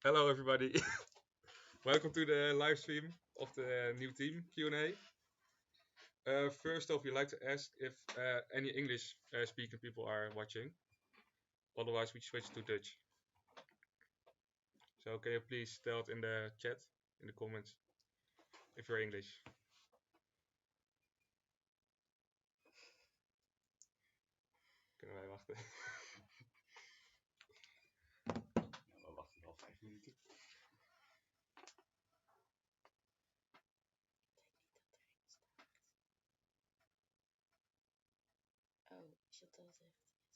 Hello, everybody. Welcome to the live stream of the new team Q&A. First off, we'd like to ask if any English speaking people are watching. Otherwise, we switch to Dutch. So can you please tell it in the chat, in the comments, if you're English. Kunnen wij wachten? We wachten al 5 minuten. Oh, Chantal zegt yes.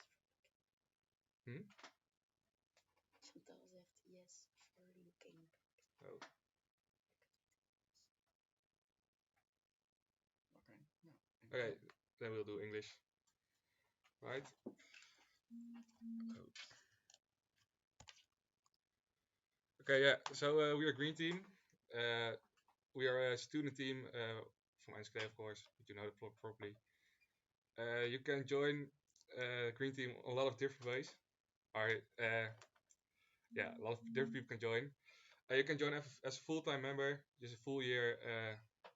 Hm? Chantal zegt yes for looking. Oh. Okay, then we'll do English. Right? Oh. Okay, yeah. So we are Green Team. We are a student team from Enschede, of course, but you know it properly. You can join Green Team a lot of different ways. Alright, yeah, a lot of different people can join. You can join as a full-time member, just a full year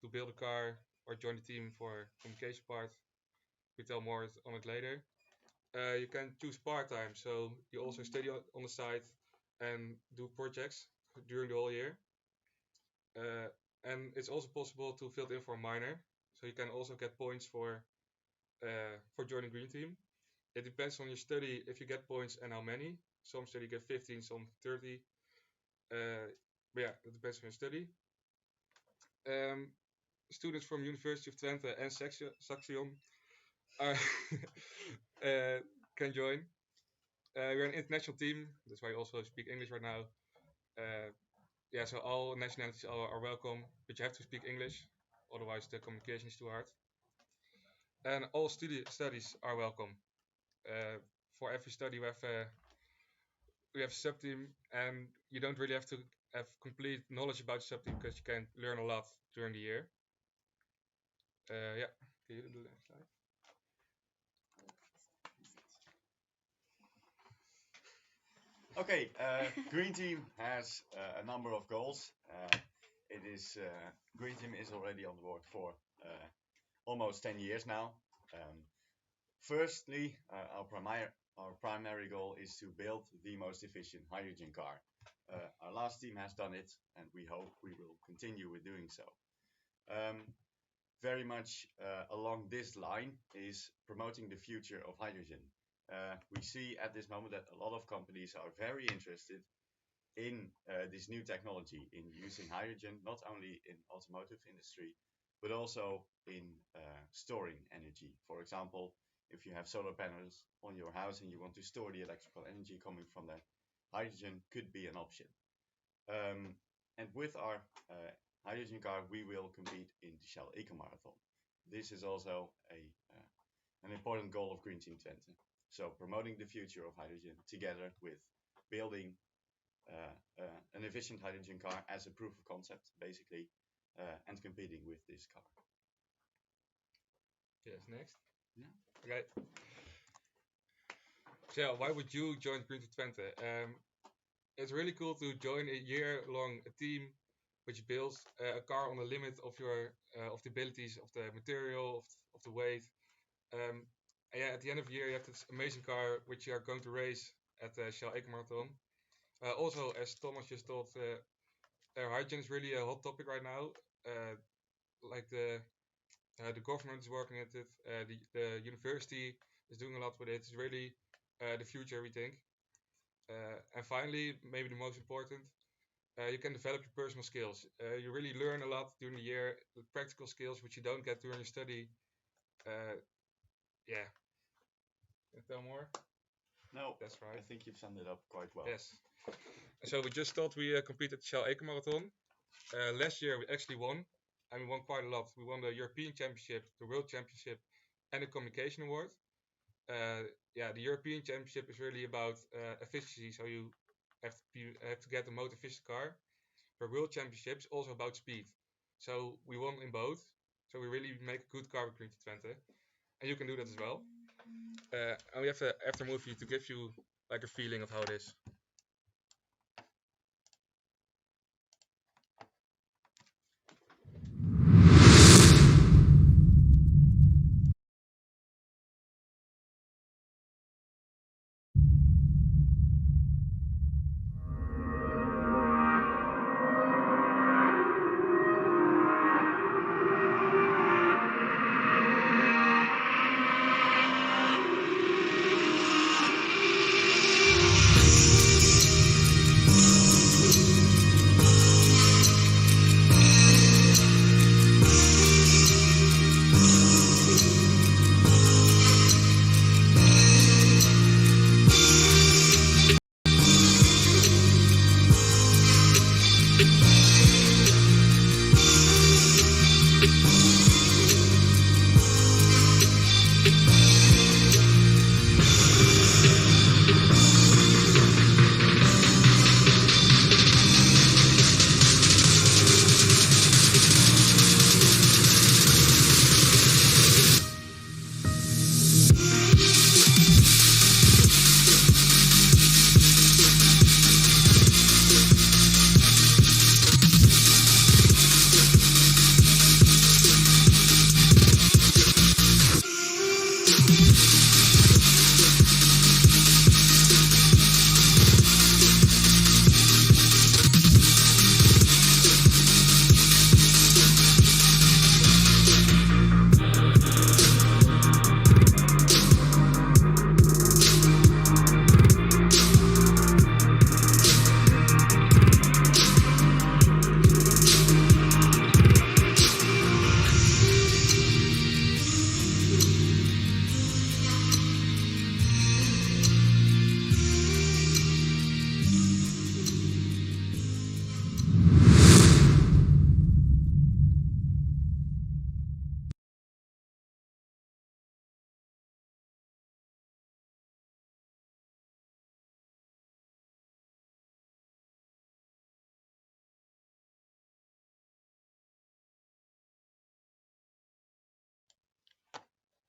to build a car, or join the team for communication part. We tell more on it later. You can choose part-time, so you also study on the side and do projects during the whole year. And it's also possible to fill in for a minor, so you can also get points for joining Green Team. It depends on your study if you get points and how many. Some study get 15, some 30. But yeah, it depends on your study. Students from University of Twente and Saxion are can join. We're an international team. That's why I also speak English right now. Yeah, so all nationalities are welcome, but you have to speak English, otherwise the communication is too hard. And all studies are welcome. For every study we have a sub team, and you don't really have to have complete knowledge about the sub team because you can learn a lot during the year. Yeah, can you do the next slide? Okay, Green Team has a number of goals. Green Team is already on board for almost 10 years now. Firstly, our primary goal is to build the most efficient hydrogen car. Our last team has done it, and we hope we will continue with doing so. Very much along this line is promoting the future of hydrogen. We see at this moment that a lot of companies are very interested in this new technology, in using hydrogen, not only in automotive industry, but also in storing energy. For example, if you have solar panels on your house and you want to store the electrical energy coming from that, hydrogen could be an option. And with our hydrogen car, we will compete in the Shell Eco Marathon. This is also an important goal of Green Team Twente. So promoting the future of hydrogen together with building an efficient hydrogen car as a proof of concept, basically, and competing with this car. Yes, next. Yeah. Okay. So why would you join Green Team Twente? It's really cool to join a year-long team which builds a car on the limit of your of the abilities of the material, of the weight. And yeah, at the end of the year, you have this amazing car which you are going to race at the Shell Eco Marathon. Also, as Thomas just told, hydrogen is really a hot topic right now. Like the government is working at it, the university is doing a lot with it. It's really the future, we think. And finally, maybe the most important, you can develop your personal skills. You really learn a lot during the year, the practical skills which you don't get during your study. Yeah. Can you tell more? No, That's right. I think you've summed it up quite well. Yes. So we just thought we competed Shell Eco Marathon. Last year we actually won, and we won quite a lot. We won the European Championship, the World Championship, and the Communication Award. Yeah, the European Championship is really about efficiency, so you have to get the most efficient car. The World Championship is also about speed, so we won in both. So we really make a good car with Green Team Twente, and you can do that as well. And we have the after movie to give you like a feeling of how it is.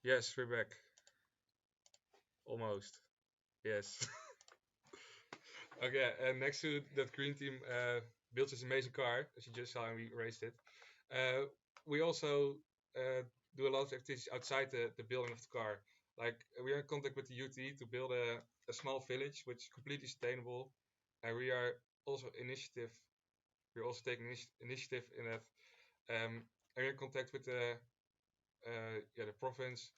Yes, we're back. Almost. Yes. Okay, and next to that green team built this amazing car, as you just saw, and we raced it. Uh, we also do a lot of activities outside the building of the car. Like we are in contact with the UT to build a small village which is completely sustainable, and we are also initiative. We're also taking initiative in that. And we're in contact with the province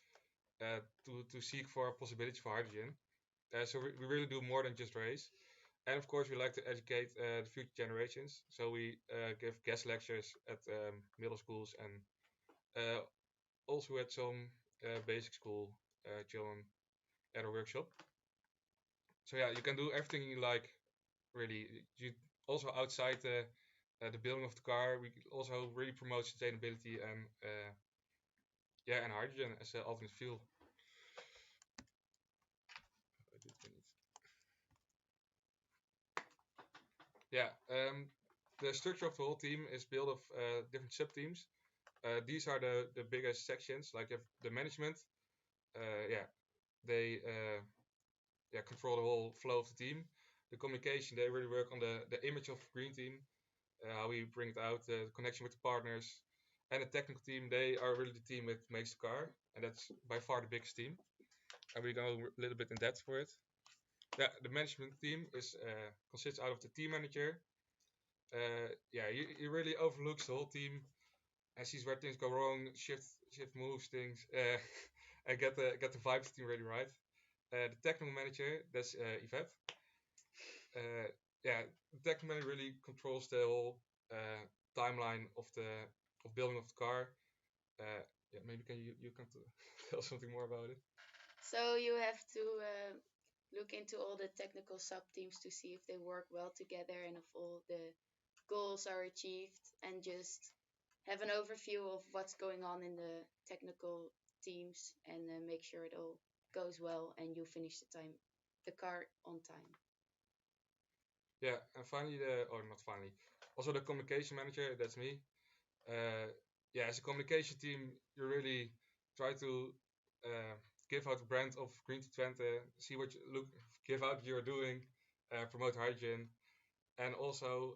to seek for possibilities for hydrogen. So we really do more than just race. And of course, we like to educate the future generations. So we give guest lectures at middle schools and uh, also at some basic school children at a workshop. So yeah, you can do everything you like. Really, you also outside the building of the car, we also really promote sustainability and yeah, and hydrogen as an alternate fuel. Yeah, the structure of the whole team is built of different sub teams. These are the biggest sections, like the management. Yeah, they control the whole flow of the team. The communication, they really work on the image of Green Team, how we bring it out, the connection with the partners. And the technical team, they are really the team that makes the car, and that's by far the biggest team. And we go a little bit in depth for it. Yeah, the management team is consists out of the team manager. Yeah, he really overlooks the whole team and sees where things go wrong, shift moves things, and get the vibes team really right. The technical manager, that's Yvette. Yeah, the technical manager really controls the whole timeline of building of the car. Yeah, maybe can you can tell something more about it? So you have to look into all the technical sub teams to see if they work well together and if all the goals are achieved, and just have an overview of what's going on in the technical teams, and make sure it all goes well and you finish the car on time. Yeah, and finally not finally, also the communication manager, that's me. Uh, yeah, as a communication team, you really try to uh, give out the brand of Green Team Twente, see what you look, give out what you're doing, promote hydrogen, and also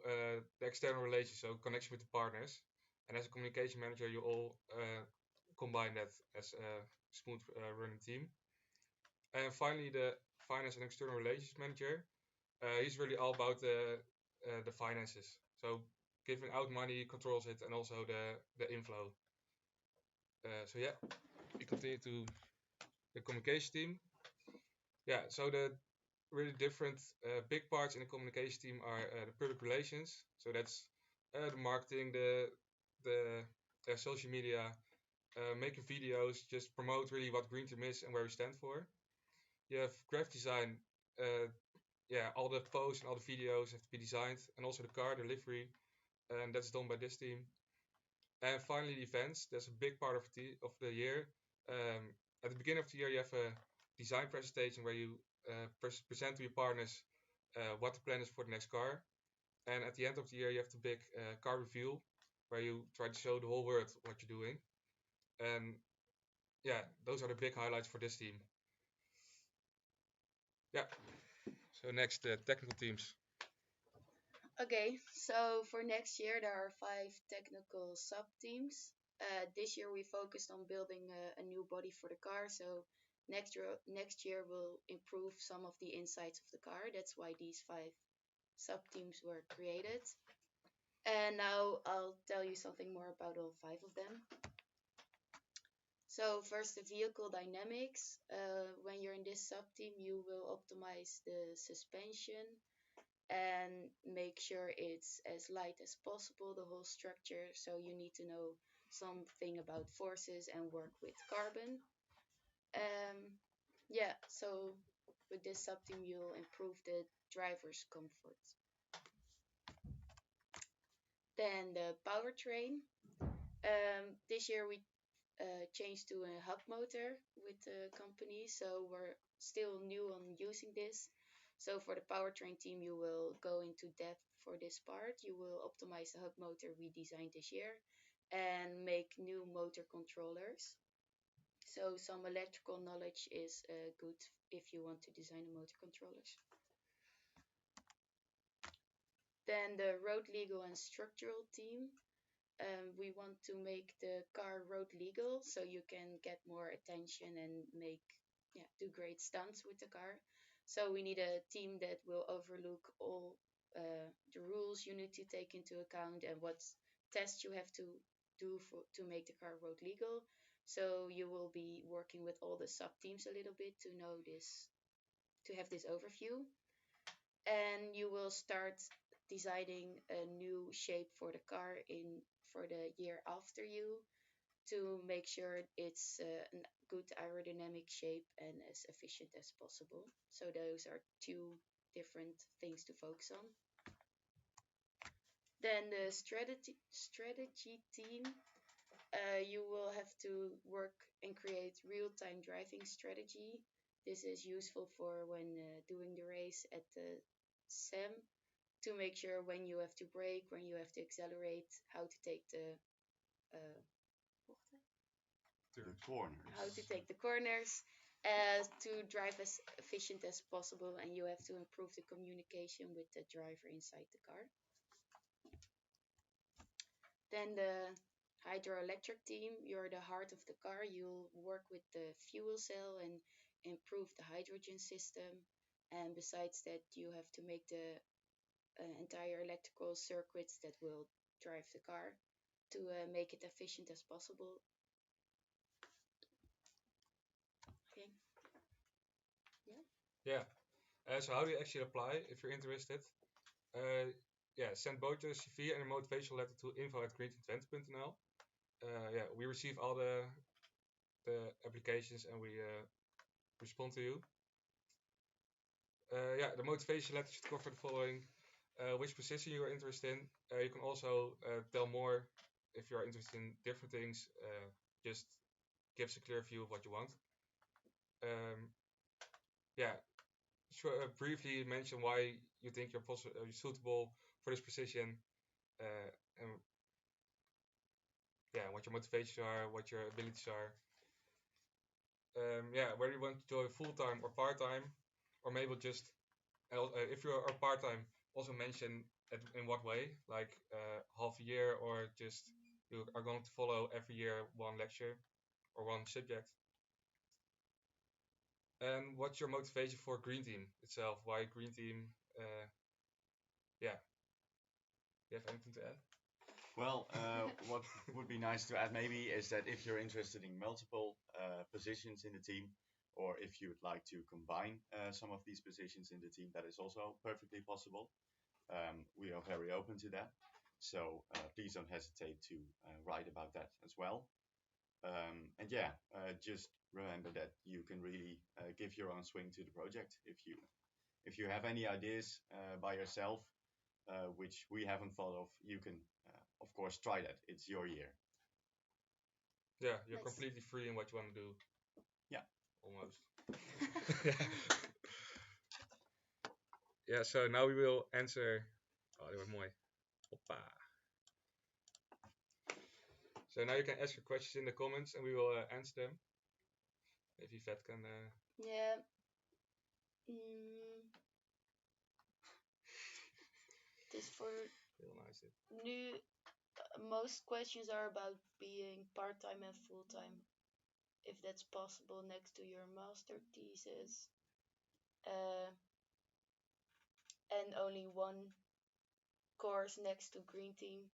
the external relations, so connection with the partners. And as a communication manager, you all combine that as a smooth running team. And finally, the finance and external relations manager, he's really all about the finances. So giving out money, controls it, and also the inflow. So yeah, we continue to the communication team. Yeah, so the really different big parts in the communication team are the public relations. So that's the marketing, the social media, making videos, just promote really what Green Team is and where we stand for. You have graphic design. Yeah, all the posts and all the videos have to be designed, and also the car, the livery, and that's done by this team. And finally, the events. That's a big part of the year. At the beginning of the year, you have a design presentation where you present to your partners what the plan is for the next car. And at the end of the year, you have the big car reveal where you try to show the whole world what you're doing. And yeah, those are the big highlights for this team. Yeah. So next, technical teams. Okay, so for next year there are 5 technical sub teams. This year we focused on building a new body for the car, so Next year will improve some of the insides of the car. That's why these 5 sub-teams were created. And now I'll tell you something more about all 5 of them. So first, the vehicle dynamics. When you're in this sub-team, you will optimize the suspension and make sure it's as light as possible, the whole structure. So you need to know something about forces and work with carbon. Yeah, so with this sub-team, you'll improve the driver's comfort. Then the powertrain. This year we changed to a hub motor with the company, so we're still new on using this. So for the powertrain team, you will go into depth for this part. You will optimize the hub motor we designed this year and make new motor controllers. So some electrical knowledge is good if you want to design the motor controllers. Then the road legal and structural team. We want to make the car road legal so you can get more attention and do great stunts with the car. So we need a team that will overlook all the rules you need to take into account and what tests you have to do to make the car road legal. So you will be working with all the sub teams a little bit to know this, to have this overview, and you will start designing a new shape for the car in for the year after you to make sure it's a good aerodynamic shape and as efficient as possible. So those are 2 different things to focus on. Then the strategy team, you will have to work and create real-time driving strategy. This is useful for when doing the race at the SEM to make sure when you have to brake, when you have to accelerate, how to take uh, The corners. how to take the corners to drive as efficient as possible, and you have to improve the communication with the driver inside the car. Then the hydroelectric team, you're the heart of the car. You'll work with the fuel cell and improve the hydrogen system. And besides that, you have to make the entire electrical circuits that will drive the car to make it efficient as possible. Okay. Yeah. So how do you actually apply if you're interested? Yeah, send both your CV and a motivational letter to info@greenteamtwente.nl. Yeah, we receive all the applications and we respond to you. Yeah, the motivation letter should cover the following: which position you are interested in. You can also tell more if you are interested in different things. Just gives a clear view of what you want. Yeah, briefly mention why you think you're suitable for this position, and yeah, what your motivations are, what your abilities are. Yeah, whether you want to join full time or part time, or maybe just if you are part time, also mention in what way, like half a year, or just you are going to follow every year one lecture or one subject. And what's your motivation for Green Team itself? Why Green Team? Yeah. You have anything to add? Well, what would be nice to add maybe is that if you're interested in multiple positions in the team, or if you would like to combine some of these positions in the team, that is also perfectly possible. We are very open to that. So please don't hesitate to write about that as well. And yeah, just remember that you can really give your own swing to the project. If you have any ideas by yourself, which we haven't thought of, you can of course try that. It's your year. Yeah, you're Nice. completely free in what you want to do. Yeah. Almost. Yeah, so now we will answer. Oh, dat wordt mooi. Hoppa. So now you can ask your questions in the comments and we will answer them. If Yvette can. Yeah. This for Heel nice. nu. Most questions are about being part-time and full-time. if that's possible next to your master thesis, uh, and only one course next to Green Team,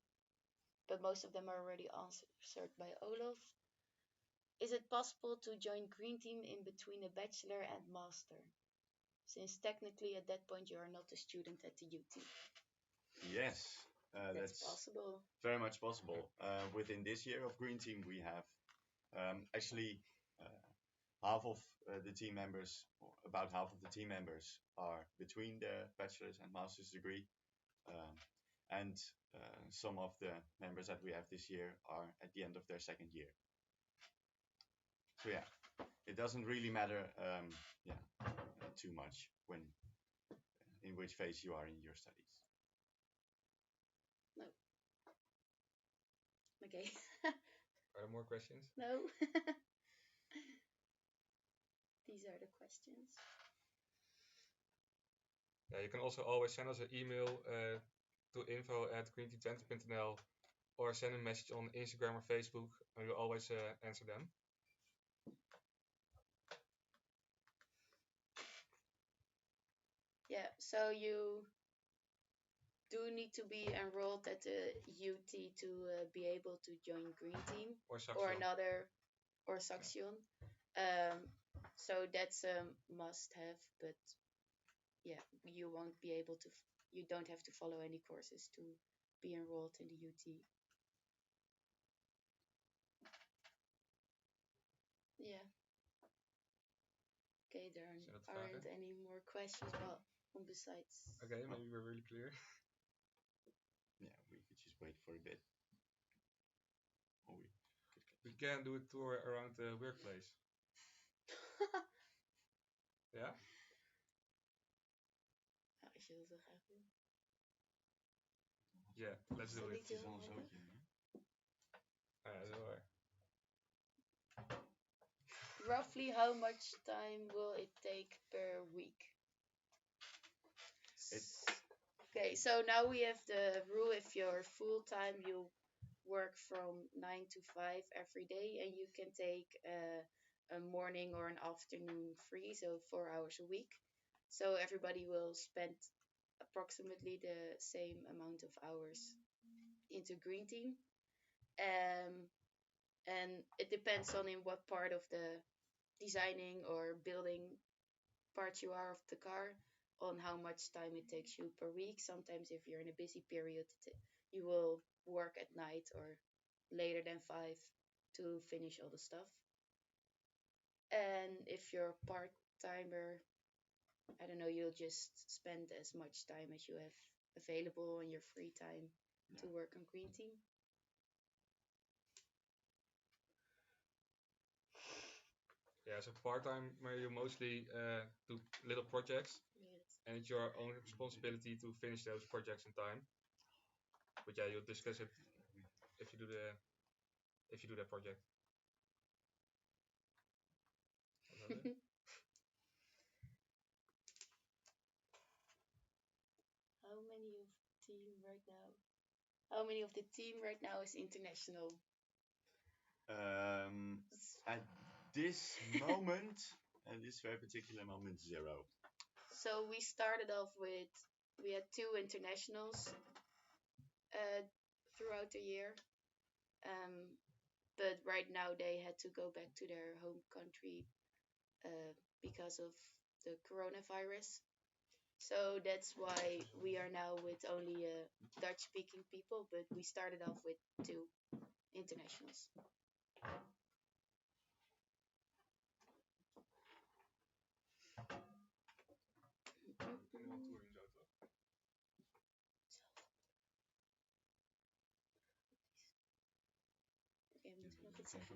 but most of them are already answered by Olaf. Is it possible to join Green Team in between a bachelor and master? Since technically at that point you are not a student at the UT. Yes, That's that's possible. very much possible. Within this year of Green Team, we have actually half of the team members, or about half of the team members, are between the bachelor's and master's degree, um, and some of the members that we have this year are at the end of their second year. So yeah, it doesn't really matter, too much when in which phase you are in your studies. No. Okay. Are there more questions? No. These are the questions. Yeah, you can also always send us an email to info@greenteam20.nl or send a message on Instagram or Facebook, and we'll always answer them. Yeah, so you do need to be enrolled at the UT to be able to join Green Team Or or Saxion. another or Saxion. So that's a must-have, but yeah, you won't be able to. You don't have to follow any courses to be enrolled in the UT. Yeah. Okay, there Zijn dat aren't vragen? any more questions. Well, besides. Okay, maybe we're really clear. Yeah, we could just wait for a bit. Or We can do a tour around the workplace. Yeah? Ja, als je dat zo graag wil. Yeah, let's do Zal it. ik doen? Ja, zo waar. Roughly how much time will it take per week? Okay, so now we have the rule: if you're full time, you work from 9 to 5 every day, and you can take a morning or an afternoon free, so 4 hours a week. So everybody will spend approximately the same amount of hours into Green Team. And it depends on in what part of the designing or building part you are of the car, on how much time it takes you per week. Sometimes if you're in a busy period, you will work at night or later than 5 to finish all the stuff. And if you're a part-timer, I don't know, you'll just spend as much time as you have available in your free time to work on Green Team. Yeah, so part-time, where you mostly do little projects, and it's your own responsibility to finish those projects in time. But yeah, you'll discuss it if you do that project. How many of team right now? How many of the team right now is international? At this moment, at this very particular moment, 0. So we started off with, we had 2 internationals throughout the year. But right now they had to go back to their home country because of the coronavirus. So that's why we are now with only Dutch-speaking people, but we started off with 2 internationals. Okay, moet ik nog iets zeggen?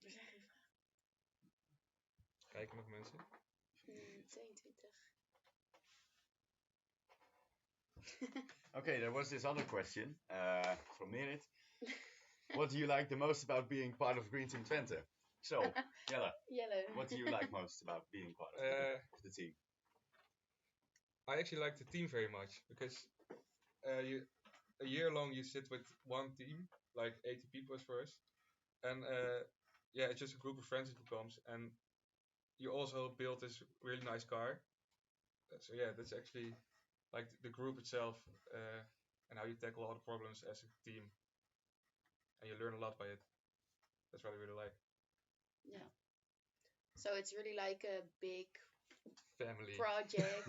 Er zijn geen vragen. Kijken nog mensen? 22. Okay, there was this other question from Merit. What do you like the most about being part of Green Team Twente? So, Jelle, Yellow. what do you like most about being part of the team? I actually like the team very much because you a year long you sit with one team, like 80 people as first, and yeah, it's just a group of friends it becomes, and you also build this really nice car. So yeah, that's actually like the group itself, and how you tackle all the problems as a team, and you learn a lot by it. That's what I really like. Yeah. So it's really like a big Family. project,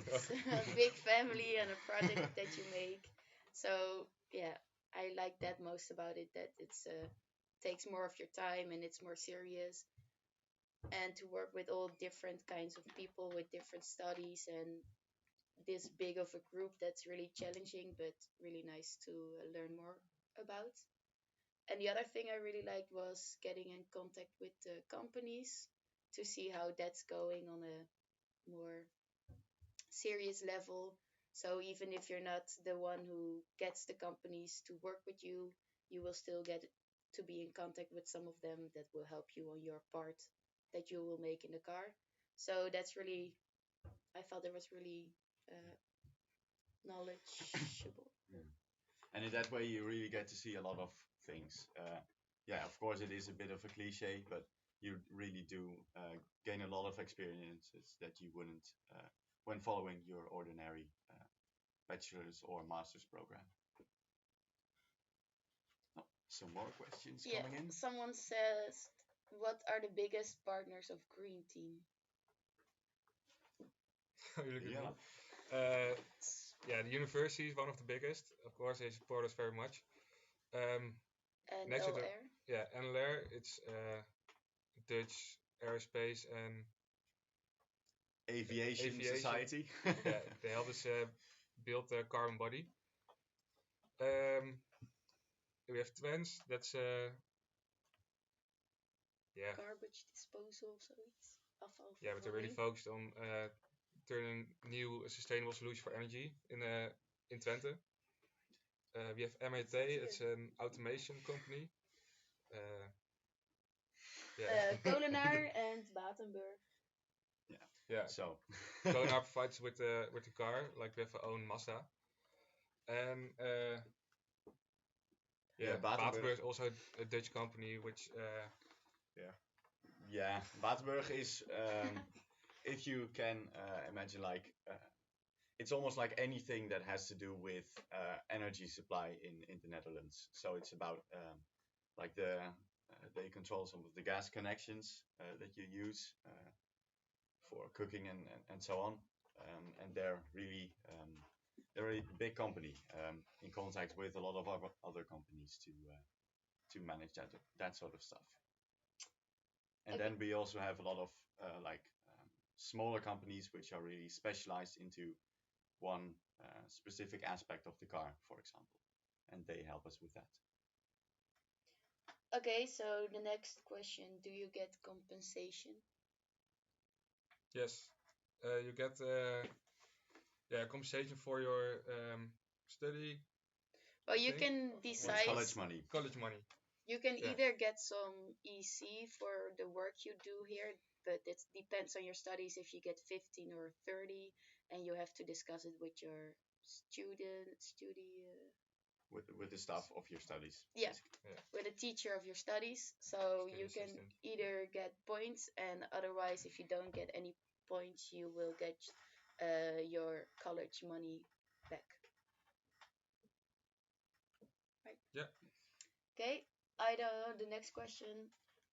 a big family, and a project that you make. So yeah, I like that most about it. That it's takes more of your time and it's more serious. And to work with all different kinds of people with different studies and this big of a group, that's really challenging, but really nice to learn more about. And the other thing I really liked was getting in contact with the companies to see how that's going on a more serious level. So even if you're not the one who gets the companies to work with you, you will still get to be in contact with some of them that will help you on your part that you will make in the car. So that's really, I felt it was really uh, knowledgeable. Mm. And in that way, you really get to see a lot of things. Yeah, of course, it is a bit of a cliche, but you really do gain a lot of experiences that you wouldn't when following your ordinary bachelor's or master's program. Oh, some more questions Yeah, coming in. someone says, what are the biggest partners of Green Team? You look at me. Yeah. Yeah, the university is one of the biggest. Of course, they support us very much. Um, And next to the LR? yeah, NLR, it's Dutch Aerospace and Aviation Society. yeah, they help us build the carbon body. We have Twents. That's yeah, Garbage disposal, zoiets. yeah, but they're really Afvalverwerking. focused on turning new sustainable solutions for energy in Twente. We have MAT. It's an automation company. Uh, yeah. Kolenaar and Batenburg. Yeah. So, Konar provides with the car, like we have our own Mazda, and yeah, Batenburg. Batenburg is also a Dutch company, which Yeah, Batenburg is, if you can imagine, like it's almost like anything that has to do with energy supply in the Netherlands. So it's about like they control some of the gas connections that you use for cooking and so on. And they're a big company in contact with a lot of other companies to manage that sort of stuff. And Okay. then we also have a lot of like smaller companies which are really specialized into one specific aspect of the car, for example, and they help us with that. Okay, so the next question, do you get compensation? yes, you get yeah compensation for your study. Well, you Thing? can It's decide. college money. College money. You can Yeah. either get some EC for the work you do here, but it depends on your studies if you get 15 or 30, and you have to discuss it with your With the stuff of your studies. yeah, Yeah. with a teacher of your studies. So Study you can assistant. either get points, and otherwise, if you don't get any points, you will get your college money back. Right. Yeah. Okay. I don't know. The next question.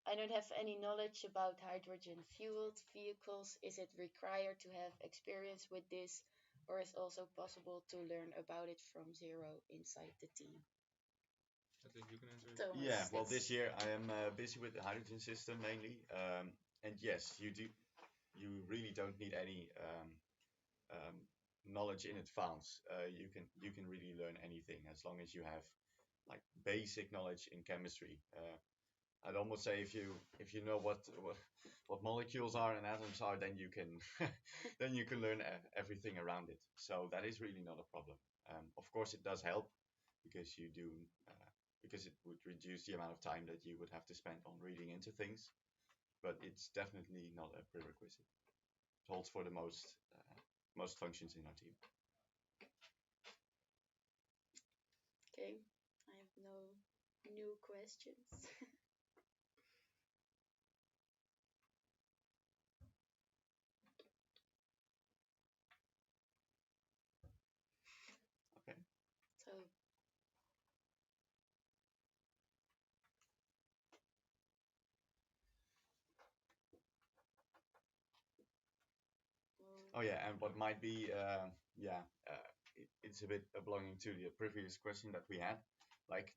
I don't have any knowledge about hydrogen fueled vehicles. Is it required to have experience with this, or is also possible to learn about it from zero inside the team? I think you can answer. Thomas, Yeah, well, that's- this year I am busy with the hydrogen system mainly, and yes, you do. You really don't need any um, knowledge in advance. You can really learn anything as long as you have like basic knowledge in chemistry. I'd almost say if you know what molecules are and atoms are, then you can then you can learn everything around it. So that is really not a problem. Of course, it does help because you do because it would reduce the amount of time that you would have to spend on reading into things. But it's definitely not a prerequisite. It holds for the most most functions in our team. Okay, I have no new questions. Okay. So, Oh yeah, and what might be, it's a bit belonging to the previous question that we had, like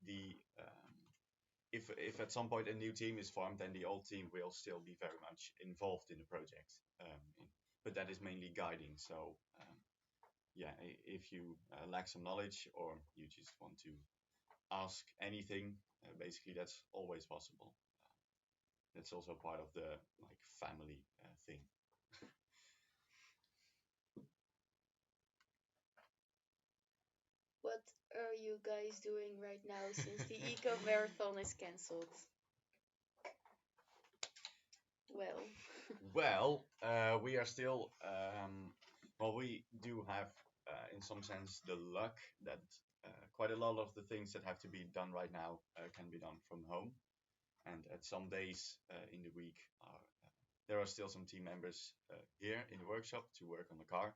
if at some point a new team is formed, then the old team will still be very much involved in the project, but that is mainly guiding. So yeah, if you lack some knowledge or you just want to ask anything, basically that's always possible. That's also part of the like family thing. what are you guys doing right now since the eco marathon is cancelled? Well, Well, we are still, well, we do have, in some sense, the luck that quite a lot of the things that have to be done right now can be done from home. And at some days in the week, there are still some team members here in the workshop to work on the car.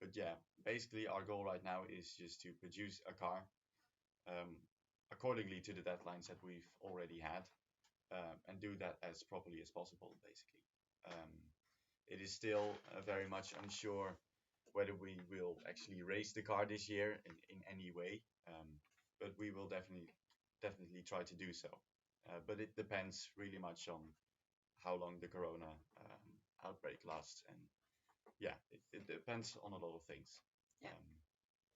But yeah, basically, our goal right now is just to produce a car um, accordingly to the deadlines that we've already had. And do that as properly as possible, basically. Um, it is still very much unsure whether we will actually race the car this year in any way, but we will definitely try to do so. But it depends really much on how long the corona outbreak lasts, and yeah, it depends on a lot of things. Yeah.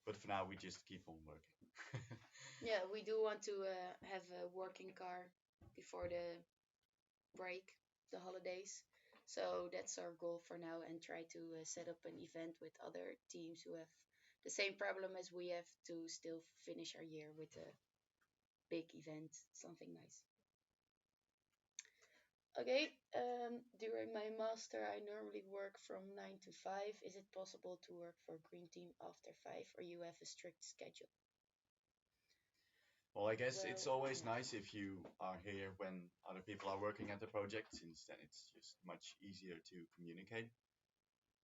But for now, we just keep on working. yeah, we do want to have a working car before the break, the holidays. So that's our goal for now, and try to set up an event with other teams who have the same problem as we have to still finish our year with a big event, something nice. Okay, during my master, I normally work from 9 to 5. Is it possible to work for Green Team after 5, or you have a strict schedule? Well, I guess it's Well, always yeah. nice if you are here when other people are working at the project, since then it's just much easier to communicate.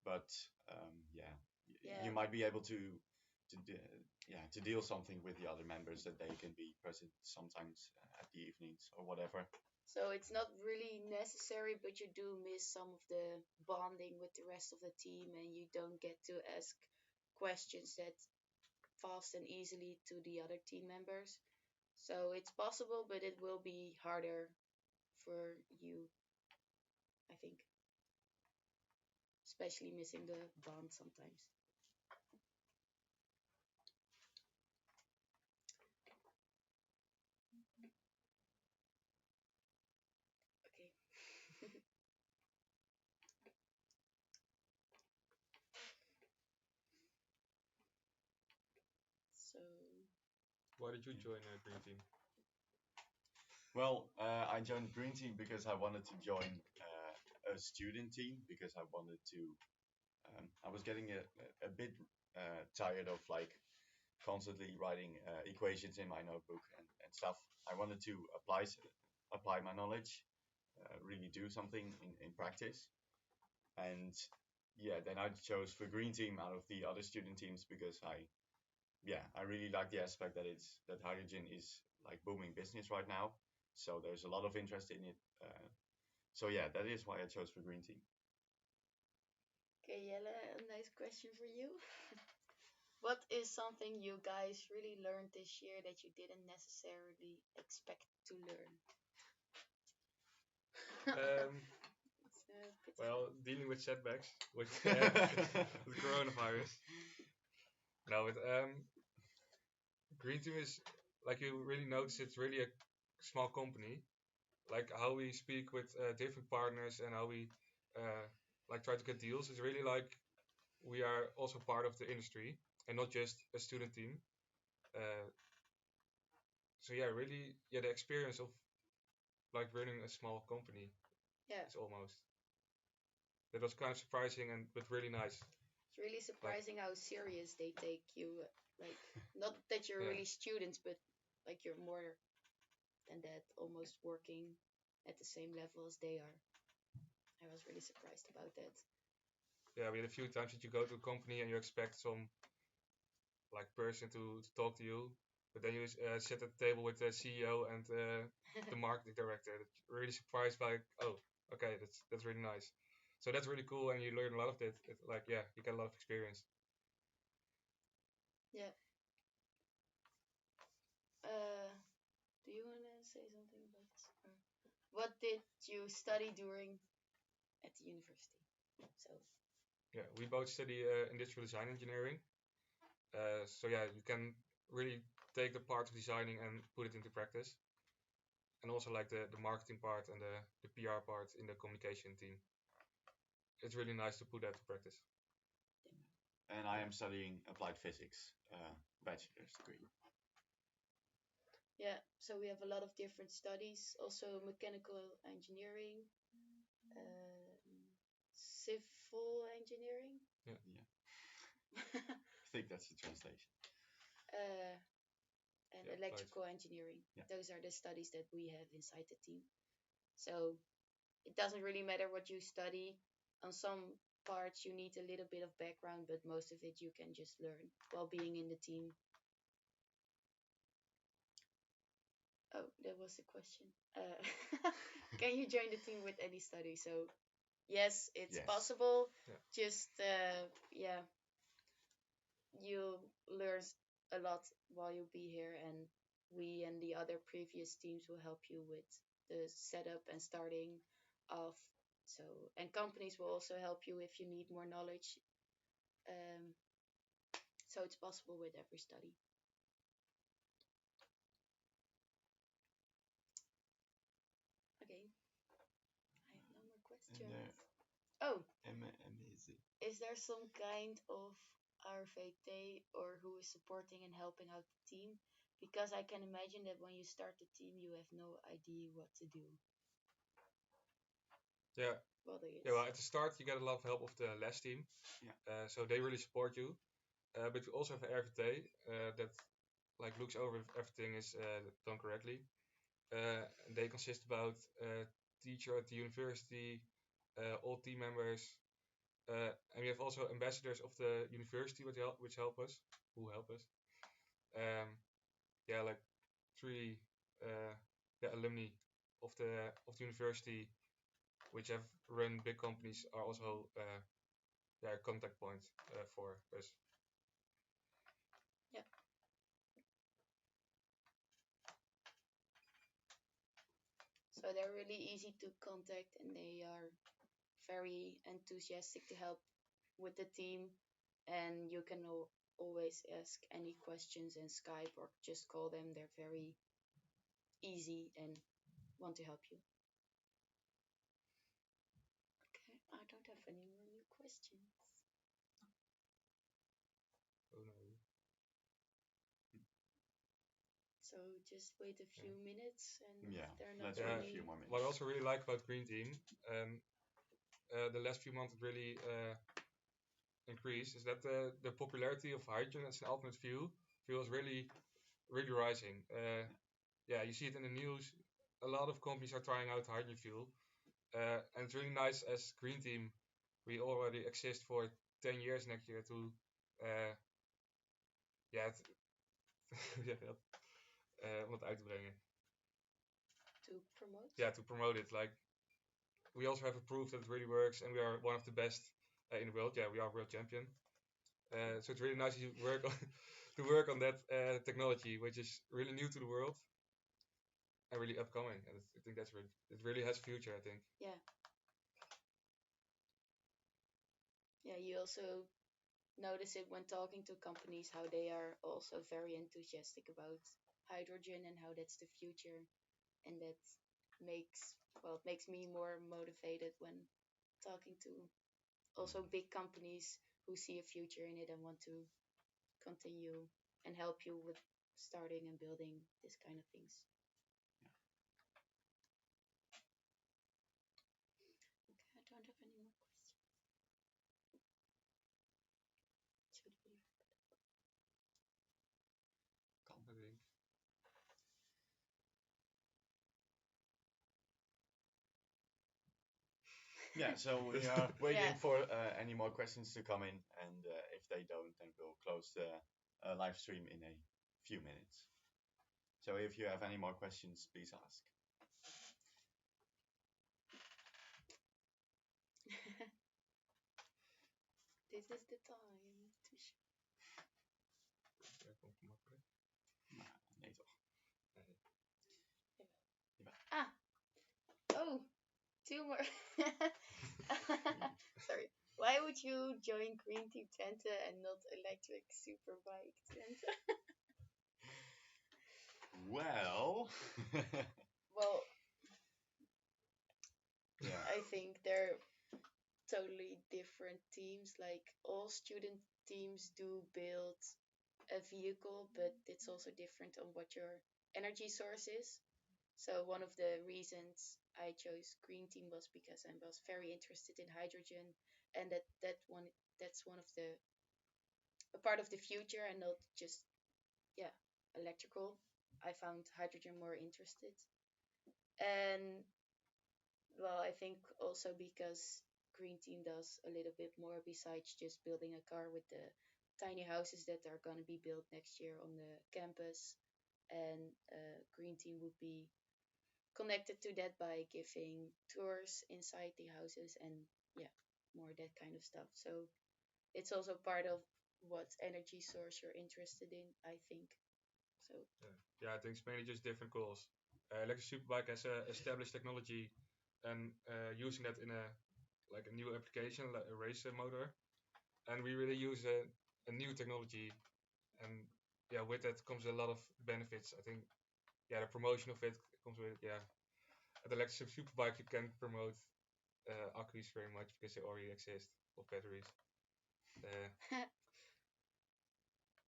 But yeah, Yeah, you might be able to deal something with the other members that they can be present sometimes at the evenings or whatever. so it's not really necessary, but you do miss some of the bonding with the rest of the team, and you don't get to ask questions that fast and easily to the other team members. So it's possible, but it will be harder for you, I think, especially missing the bond sometimes. Okay. So, Why did you join Green Team? Well, I joined Green Team because I wanted to join a student team because I wanted to. I was getting a bit tired of like constantly writing equations in my notebook and stuff. I wanted to apply my knowledge, really do something in practice. And yeah, then I chose for Green Team out of the other student teams because I really like the aspect that hydrogen is like booming business right now. So there's a lot of interest in it. So yeah, that is why I chose for Green Team. okay, Jelle, a nice question for you. What is something you guys really learned this year that you didn't necessarily expect to learn? Um, It's a bit well, funny. dealing with setbacks with the coronavirus. No, but Green Team is, like, you really notice it's really a small company. Like how we speak with different partners and how we like try to get deals. It's really like we are also part of the industry and not just a student team. Uh, so yeah, really, yeah, the experience of like running a small company Yeah. is almost. that was kind of surprising and but really nice. It's really surprising how serious they take you. Like, not that you're Yeah, really students, but like you're more than that, almost working at the same level as they are. I was really surprised about that. yeah. We had a few times that you go to a company and you expect some like person to talk to you, but then you sit at the table with the CEO and the marketing director. That you're really surprised by, oh, okay, that's really nice. So that's really cool, and you learn a lot of it. Like yeah, you get a lot of experience. Yeah. Uh, do you want to say something about this? Or what did you study during at the university? So, Yeah, we both study industrial design engineering. So yeah, you can really take the part of designing and put it into practice, and also like the marketing part and the PR part in the communication team. It's really nice to put that to practice. And I am studying applied physics, bachelor's degree. yeah, so we have a lot of different studies, also mechanical engineering, civil engineering, Yeah. I think that's the translation. uh, and Yeah, electrical engineering. Yeah. Those are the studies that we have inside the team. So it doesn't really matter what you study. On some parts, you need a little bit of background, but most of it you can just learn while being in the team. Oh, that was the question. Can you join the team with any study? So, yes, it's Yes. possible. Yeah. Just, yeah, you learn a lot while you be here, and we and the other previous teams will help you with the setup and starting off. So, and companies will also help you if you need more knowledge. Um, so it's possible with every study. Okay, I have no more questions. Oh, Amazing. is there some kind of RVT or who is supporting and helping out the team? Because I can imagine that when you start the team, you have no idea what to do. Yeah. Well, there is. Yeah, well, at the start you get a lot of help of the LES team. Yeah. So they really support you. But you also have RVT that like looks over if everything is done correctly. They consist about teacher at the university, all team members, and we have also ambassadors of the university which help us, who help us. Yeah, like 3 the alumni of the university which have run big companies are also a contact point for us. Yeah. So they're really easy to contact and they are very enthusiastic to help with the team. And you can always ask any questions in Skype or just call them. They're very easy and want to help you. Okay, I don't have any more new questions. Oh no. So just wait a few minutes and Yeah, if there are not let's wait a any. few more minutes. What I also really like about Green Team, the last few months it really increased, is that the popularity of hydrogen as an alternate fuel is really rising. Yeah, you see it in the news. A lot of companies are trying out hydrogen fuel, and it's really nice as Green Team. We already exist for 10 years next year to, ja, om het uit te brengen. To promote? Yeah, to promote it. Like, we also have a proof that it really works, and we are one of the best in the world. Yeah, we are world champion. So it's really nice to work on, to work on that technology, which is really new to the world and really upcoming. And I think that's really, it really has future, I think. Yeah. Yeah, you also notice it when talking to companies how they are also very enthusiastic about hydrogen and how that's the future, and that makes it makes me more motivated when talking to also big companies who see a future in it and want to continue and help you with starting and building this kind of things. Okay, I don't have any more questions. Yeah, so we are waiting Yeah. for any more questions to come in, and if they don't, then we'll close the live stream in a few minutes. So if you have any more questions, please ask. This is the time to Daar komt makkelijk. Nee toch? Ah. Oh, two more. Sorry. Why would you join Green Team Twente and not Electric Superbike Twente? Well, Well, yeah, I think they're totally different teams. Like all student teams do build a vehicle, but it's also different on what your energy source is. So one of the reasons I chose Green Team was because I was very interested in hydrogen, and that's one of the a part of the future, and not just electrical. I found hydrogen more interested, and well, I think also because Green Team does a little bit more besides just building a car with the tiny houses that are going to be built next year on the campus. And Green Team would be connected to that by giving tours inside the houses and more that kind of stuff. So it's also part of what energy source you're interested in, I think. So Yeah, I think it's mainly just different goals. Electric Superbike has established technology and using that in a new application, like a race motor. And we really use a new technology, and yeah, with that comes a lot of benefits. I think the promotion of it comes with at Electric Superbike you can promote accus very much because they already exist, or batteries.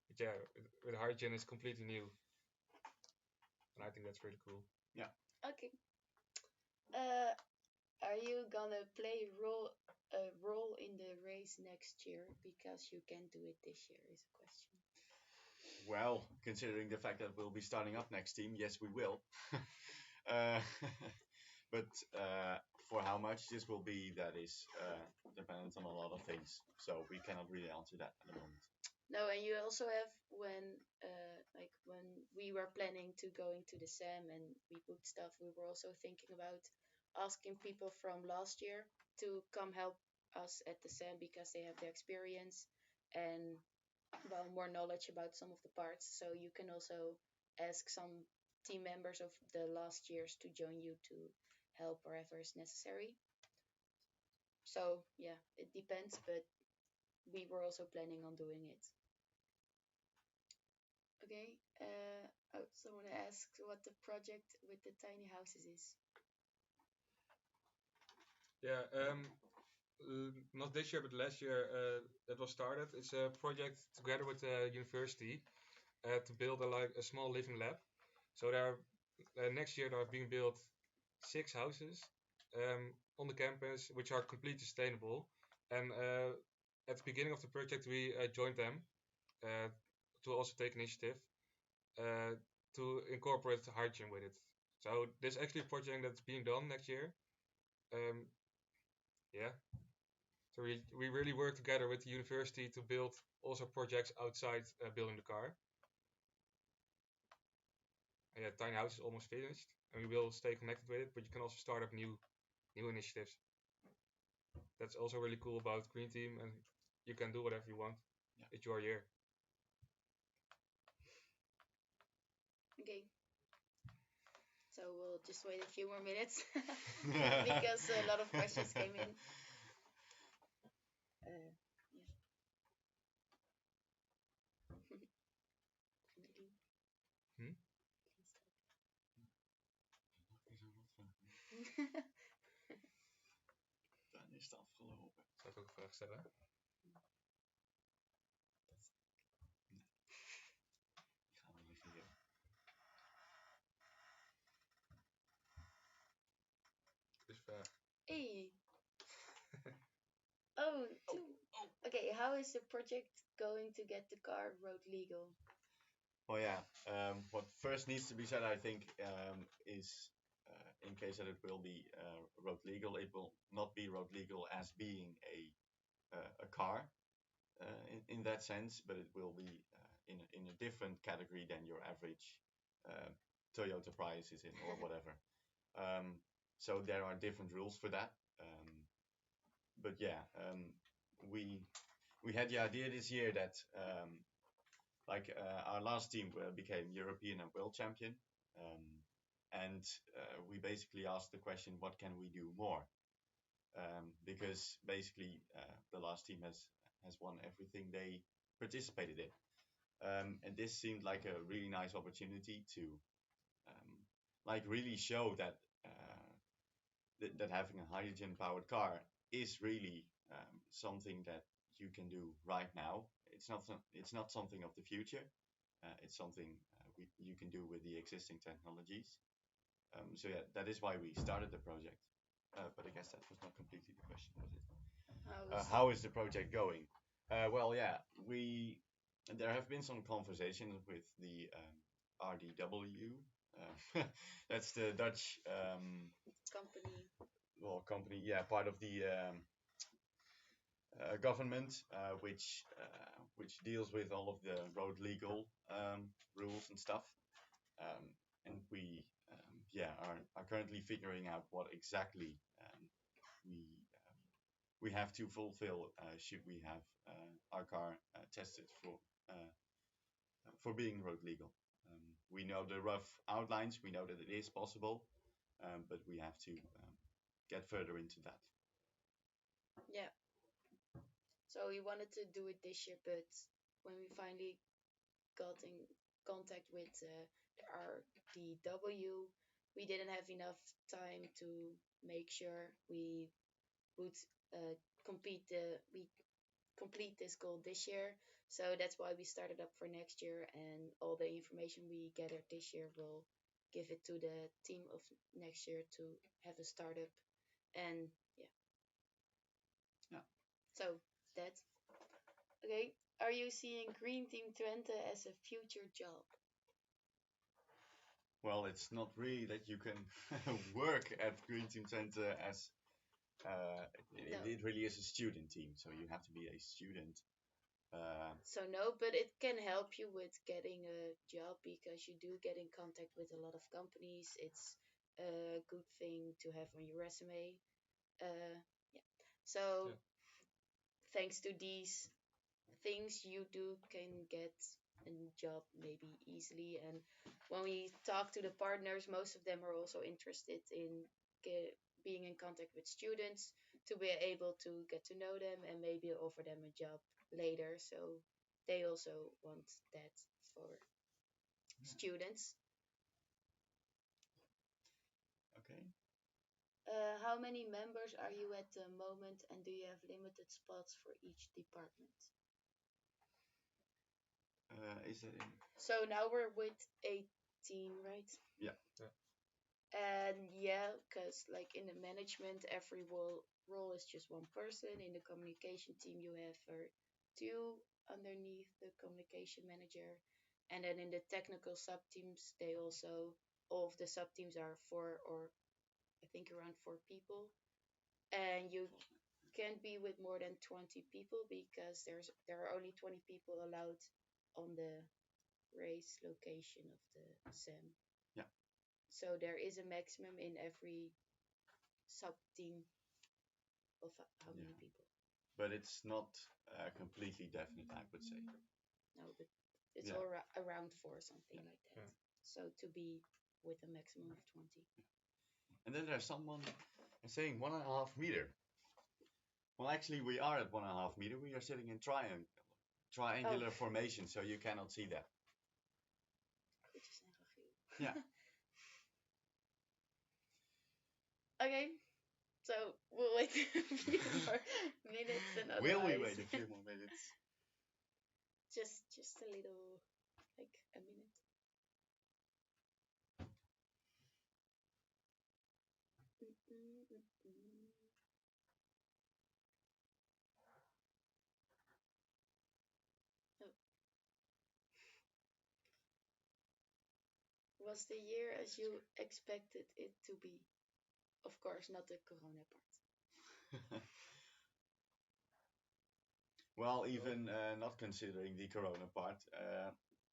But yeah, with hydrogen it's completely new, and I think that's really cool. yeah. okay. Are you gonna play a role in the race next year? Because you can do it this year is a question. Well, considering the fact that we'll be starting up next team, yes, we will. uh, but for how much this will be, that is dependent on a lot of things. So we cannot really answer that at the moment. No, and you also have when we were planning to going to the SAM and we booked stuff, we were also thinking about asking people from last year to come help us at the SAM because they have the experience and well more knowledge about some of the parts. So you can also ask some team members of the last years to join you to help wherever is necessary. So yeah, it depends, but we were also planning on doing it. Okay. Someone asked what the project with the tiny houses is. Yeah, not this year, but last year that was started. It's a project together with the university to build a small living lab. So there, next year there are being built 6 houses on the campus, which are completely sustainable. And at the beginning of the project, we joined them to also take initiative to incorporate hydrogen with it. So there's actually a project that's being done next year. Um, yeah. So we really work together with the university to build also projects outside building the car. And yeah, tiny house is almost finished, and we will stay connected with it. But you can also start up new initiatives. That's also really cool about Green Team, and you can do whatever you want. Yeah. It's your year. Okay. So we'll just wait a few more minutes because a lot of questions came in. Yeah. Hmm? Dan is het afgelopen. Zou ik ook een vraag stellen? Gaan we liggen hier. Dus vraag. Hey. Oh, okay. How is the project going to get the car road legal? Well, yeah. What first needs to be said, I think, is in case that it will be road legal, it will not be road legal as being a car in that sense, but it will be in a different category than your average uh, Toyota Prius is in or whatever. So there are different rules for that. But yeah, we had the idea this year that our last team became European and world champion, and we basically asked the question, what can we do more? Because basically the last team has won everything they participated in, and this seemed like a really nice opportunity to really show that that having a hydrogen powered car is really something that you can do right now. It's not something of the future. It's something you can do with the existing technologies. So yeah, that is why we started the project. But I guess that was not completely the question, was it? How is the project going? Well, yeah, there have been some conversations with the RDW. That's the Dutch company? company, yeah, part of the government, which deals with all of the road legal rules and stuff. And we are currently figuring out what exactly we have to fulfill should we have our car tested for being road legal. We know the rough outlines. We know that it is possible, but we have to get further into that. Yeah. So we wanted to do it this year, but when we finally got in contact with the RDW, we didn't have enough time to make sure we would complete this goal this year. So that's why we started up for next year, and all the information we gathered this year will give it to the team of next year to have a startup. And yeah. Yeah. So that's okay. Are you seeing Green Team Twente as a future job? Well, it's not really that you can work at Green Team Twente as No. it really is a student team, so you have to be a student. So no, but it can help you with getting a job because you do get in contact with a lot of companies. It's a good thing to have on your resume. Yeah. So Yeah. thanks to these things, you do can get a job maybe easily. And when we talk to the partners, most of them are also interested in being in contact with students to be able to get to know them and maybe offer them a job later. So they also want that for students. Okay. How many members are you at the moment, and do you have limited spots for each department? Is it? So now we're with 18, right? Yeah. And yeah, because like in the management, every role is just one person. In the communication team, you have two underneath the communication manager. And then in the technical sub teams, all of the sub teams are four, or I think around 4 people. And you can't be with more than 20 people because there are only 20 people allowed on the race location of the SEM. Yeah. So there is a maximum in every sub team of how many people. But it's not completely definite, I would say. No, but it's all around 4, something like that. Yeah. So to be with a maximum of 20. And then there's someone saying 1.5 meter. Well, actually, we are at 1.5 meter. We are sitting in triangular formation, so you cannot see that. Yeah. Okay, so we'll wait a few more minutes, and Will we wait a few more minutes? Just a little, like a minute. Oh. Was the year as you expected it to be? of course, not the Corona part. Well, even not considering the Corona part,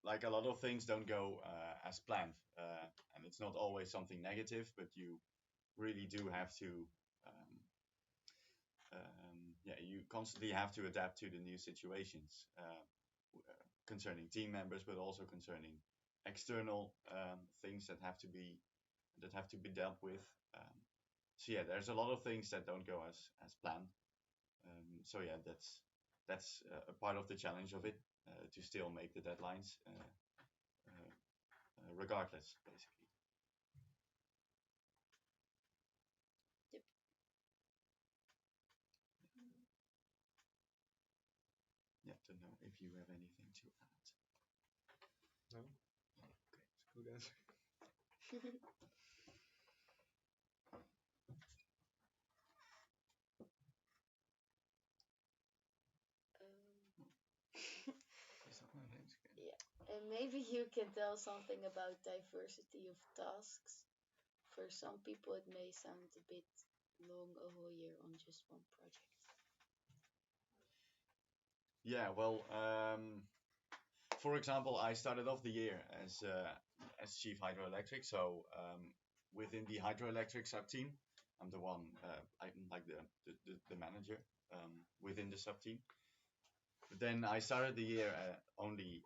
like a lot of things don't go as planned, and it's not always something negative, but you really do have to, um, yeah, you constantly have to adapt to the new situations concerning team members, but also concerning external things that have to be dealt with. Um, so yeah, there's a lot of things that don't go as planned. So yeah, that's a part of the challenge of it to still make the deadlines regardless, basically. Yep. Yeah, don't know if you have anything to add. No? Okay, it's a good answer. Is that my names again? Yeah, and maybe you can tell something about diversity of tasks. For some people, it may sound a bit long, a whole year on just one project. Yeah, well, for example, I started off the year as chief hydroelectric, so within the hydroelectric sub team, I'm the one, I'm like the manager within the sub team. But then I started the year only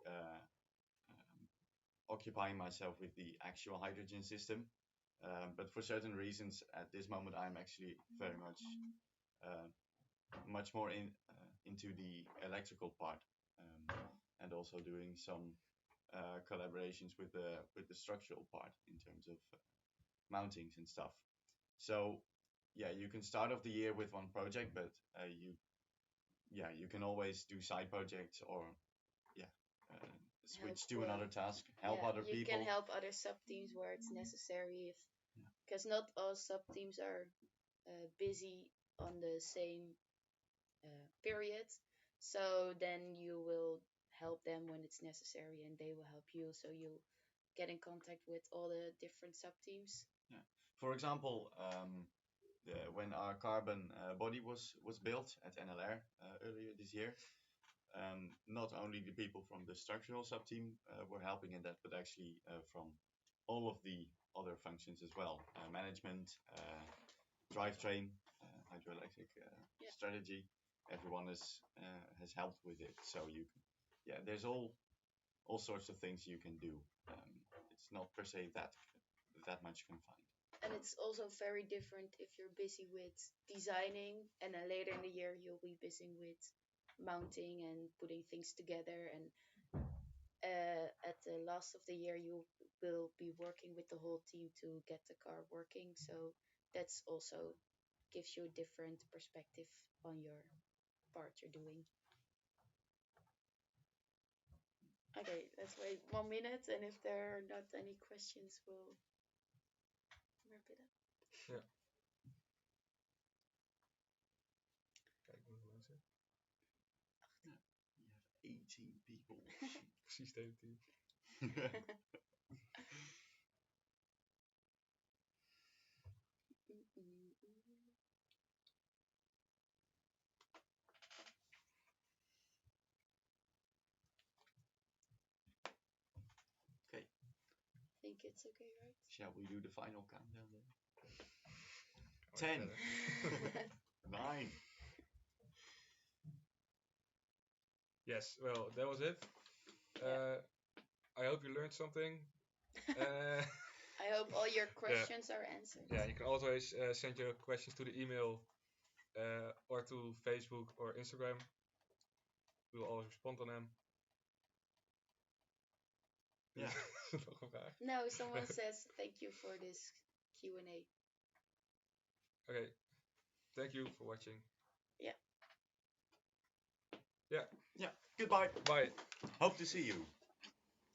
occupying myself with the actual hydrogen system. But for certain reasons, at this moment, I'm actually very much more into the electrical part, and also doing some collaborations with the structural part in terms of mountings and stuff. So yeah, you can start off the year with one project, but you can always do side projects or yeah, switch to another task, help other you people. can help other sub teams where it's necessary, if because not all sub teams are busy on the same period. So then you will help them when it's necessary, and they will help you. So you get in contact with all the different sub teams. Yeah. For example, when our carbon body was built at NLR earlier this year, not only the people from the structural sub team were helping in that, but actually from all of the other functions as well, management, drivetrain, hydroelectric strategy. Everyone has helped with it, so there's all sorts of things you can do. It's not per se that much confined. And it's also very different if you're busy with designing, and then later in the year you'll be busy with mounting and putting things together, and at the last of the year you will be working with the whole team to get the car working. So that's also gives you a different perspective on your part you're doing. Okay, let's wait 1 minute, and if there are not any questions, we'll wrap it up. Ja. Kijk hoeveel mensen. You have 18 people. Precies het hele team. Okay. I think it's okay, right? Shall we do the final countdown then? Oh, 10, verder. 9. Yes, well, that was it. I hope you learned something. I hope all your questions are answered. Yeah, you can always send your questions to the email or to Facebook or Instagram. We will always respond on them. Yeah. Nog een vraag? No, someone says thank you for this Q&A. Okay, thank you for watching. Yeah. Yeah. Yeah. Goodbye. Bye. Hope to see you.